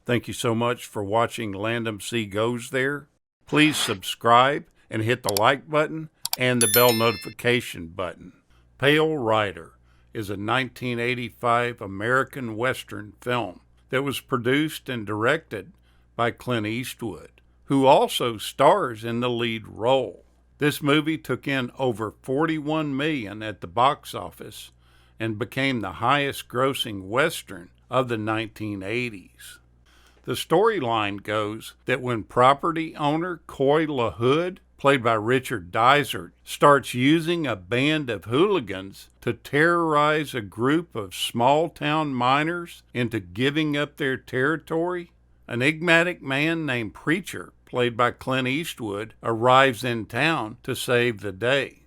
Thank you so much for watching Landumc Goes There. Please subscribe and hit the like button and the bell notification button. Pale Rider is a 1985 American Western film that was produced and directed by Clint Eastwood, who also stars in the lead role. This movie took in over $41 million at the box office and became the highest grossing Western of the 1980s. The storyline goes that when property owner Coy LaHood, played by Richard Dysart, starts using a band of hooligans to terrorize a group of small-town miners into giving up their territory, an enigmatic man named Preacher, played by Clint Eastwood, arrives in town to save the day.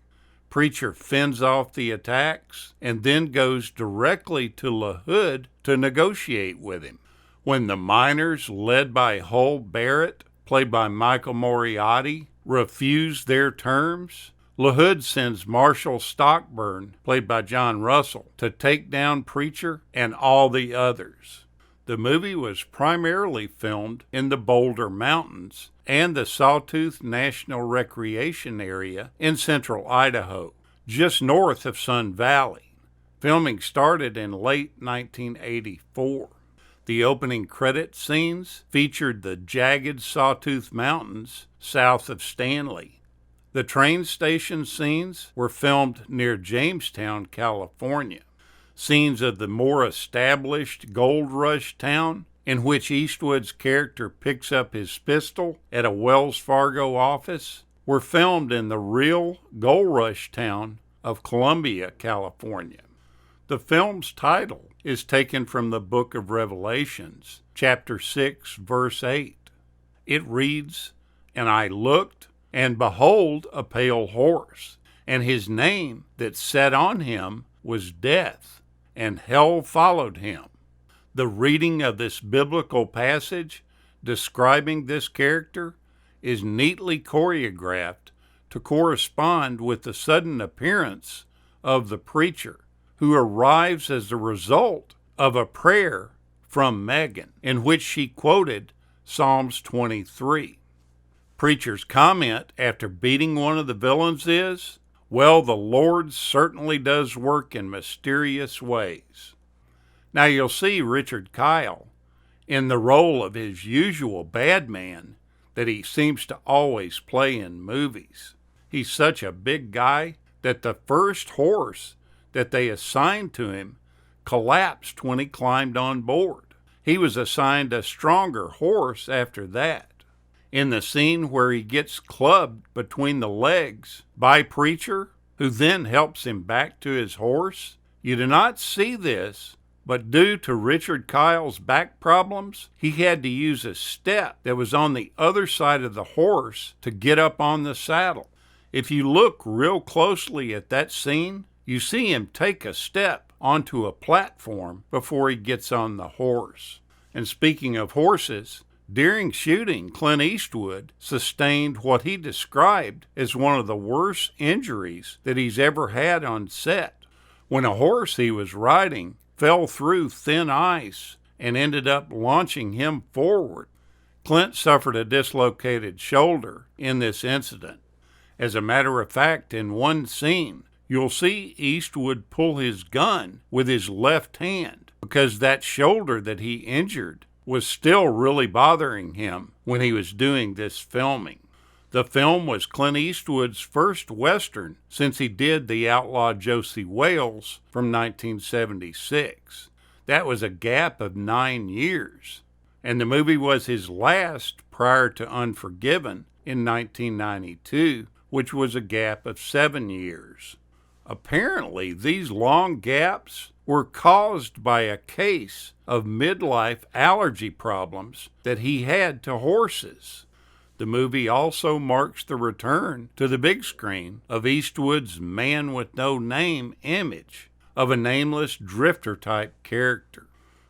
Preacher fends off the attacks and then goes directly to LaHood to negotiate with him. When the miners, led by Hull Barrett, played by Michael Moriarty, refuse their terms, LaHood sends Marshall Stockburn, played by John Russell, to take down Preacher and all the others. The movie was primarily filmed in the Boulder Mountains and the Sawtooth National Recreation Area in central Idaho, just north of Sun Valley. Filming started in late 1984. The opening credit scenes featured the jagged Sawtooth Mountains south of Stanley. The train station scenes were filmed near Jamestown, California. Scenes of the more established Gold Rush town, in which Eastwood's character picks up his pistol at a Wells Fargo office, were filmed in the real Gold Rush town of Columbia, California. The film's title is taken from the book of Revelations, chapter 6, verse 8. It reads, "And I looked, and behold a pale horse, and his name that sat on him was Death, and hell followed him." The reading of this biblical passage describing this character is neatly choreographed to correspond with the sudden appearance of the preacher, who arrives as a result of a prayer from Megan, in which she quoted Psalms 23. Preacher's comment after beating one of the villains is, "Well, the Lord certainly does work in mysterious ways." Now you'll see Richard Kyle in the role of his usual bad man that he seems to always play in movies. He's such a big guy that the first horse that they assigned to him collapsed when he climbed on board. He was assigned a stronger horse after that. In the scene where he gets clubbed between the legs by Preacher, who then helps him back to his horse, you do not see this, but due to Richard Kyle's back problems, he had to use a step that was on the other side of the horse to get up on the saddle. If you look real closely at that scene, you see him take a step onto a platform before he gets on the horse. And speaking of horses, during shooting, Clint Eastwood sustained what he described as one of the worst injuries that he's ever had on set, when a horse he was riding fell through thin ice and ended up launching him forward. Clint suffered a dislocated shoulder in this incident. As a matter of fact, in one scene, you'll see Eastwood pull his gun with his left hand because that shoulder that he injured was still really bothering him when he was doing this filming. The film was Clint Eastwood's first Western since he did The Outlaw Josie Wales from 1976. That was a gap of 9 years. And the movie was his last prior to Unforgiven in 1992, which was a gap of 7 years. Apparently, these long gaps were caused by a case of midlife allergy problems that he had to horses. The movie also marks the return to the big screen of Eastwood's man with no name image of a nameless drifter-type character.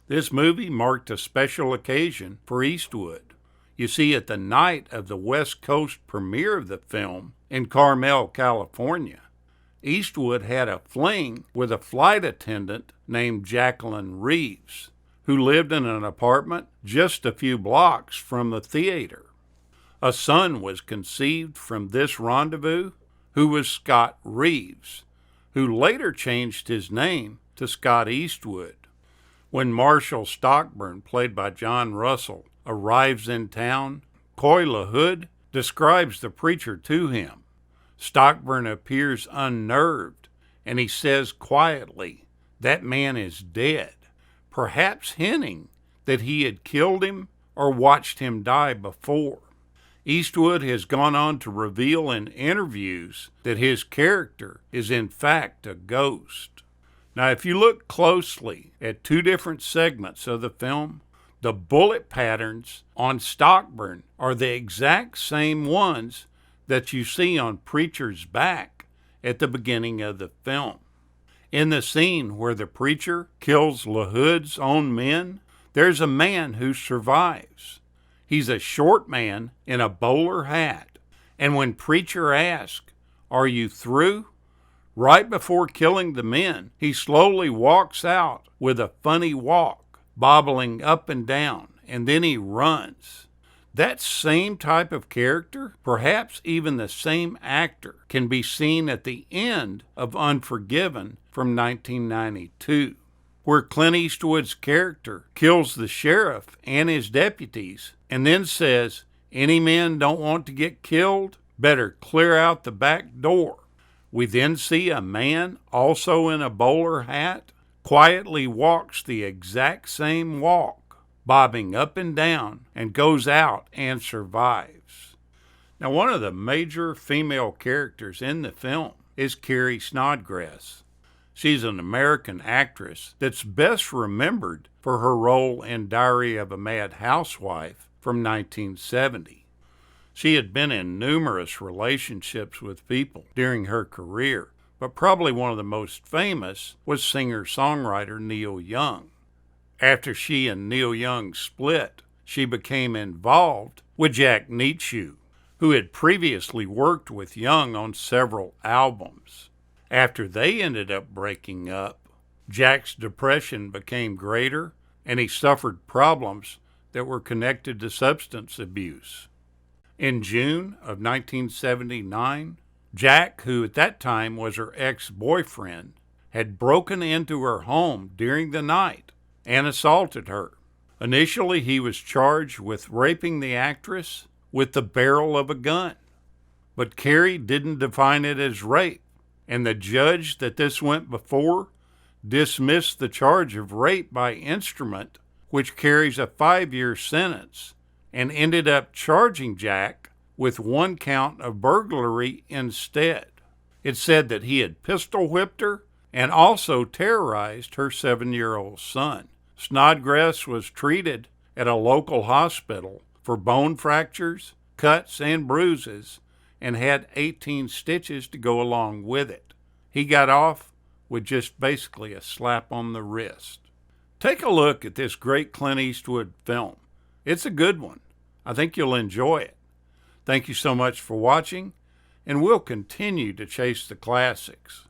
This movie marked a special occasion for Eastwood. You see, at the night of the West Coast premiere of the film in Carmel, California, Eastwood had a fling with a flight attendant named Jacqueline Reeves, who lived in an apartment just a few blocks from the theater. A son was conceived from this rendezvous, who was Scott Reeves, who later changed his name to Scott Eastwood. When Marshall Stockburn, played by John Russell, arrives in town, Coy LaHood describes the preacher to him. Stockburn appears unnerved, and he says quietly, "That man is dead," perhaps hinting that he had killed him or watched him die before. Eastwood has gone on to reveal in interviews that his character is in fact a ghost. Now, if you look closely at two different segments of the film, the bullet patterns on Stockburn are the exact same ones that you see on Preacher's back at the beginning of the film. In the scene where the preacher kills LaHood's own men, there's a man who survives. He's a short man in a bowler hat, and when Preacher asks, "Are you through?" right before killing the men, he slowly walks out with a funny walk, bobbling up and down, and then he runs. That same type of character, perhaps even the same actor, can be seen at the end of Unforgiven from 1992, where Clint Eastwood's character kills the sheriff and his deputies and then says, "Any men don't want to get killed? Better clear out the back door." We then see a man, also in a bowler hat, quietly walks the exact same walk, bobbing up and down, and goes out and survives. Now, one of the major female characters in the film is Carrie Snodgrass. She's an American actress that's best remembered for her role in Diary of a Mad Housewife from 1970. She had been in numerous relationships with people during her career, but probably one of the most famous was singer-songwriter Neil Young. After she and Neil Young split, she became involved with Jack Nietzsche, who had previously worked with Young on several albums. After they ended up breaking up, Jack's depression became greater, and he suffered problems that were connected to substance abuse. In June of 1979, Jack, who at that time was her ex-boyfriend, had broken into her home during the night and assaulted her. Initially, he was charged with raping the actress with the barrel of a gun, but Carrie didn't define it as rape, and the judge that this went before dismissed the charge of rape by instrument, which carries a 5-year sentence, and ended up charging Jack with 1 count of burglary instead. It said that he had pistol whipped her and also terrorized her 7-year-old son. Snodgrass was treated at a local hospital for bone fractures, cuts, and bruises, and had 18 stitches to go along with it. He got off with just basically a slap on the wrist. Take a look at this great Clint Eastwood film. It's a good one. I think you'll enjoy it. Thank you so much for watching, and we'll continue to chase the classics.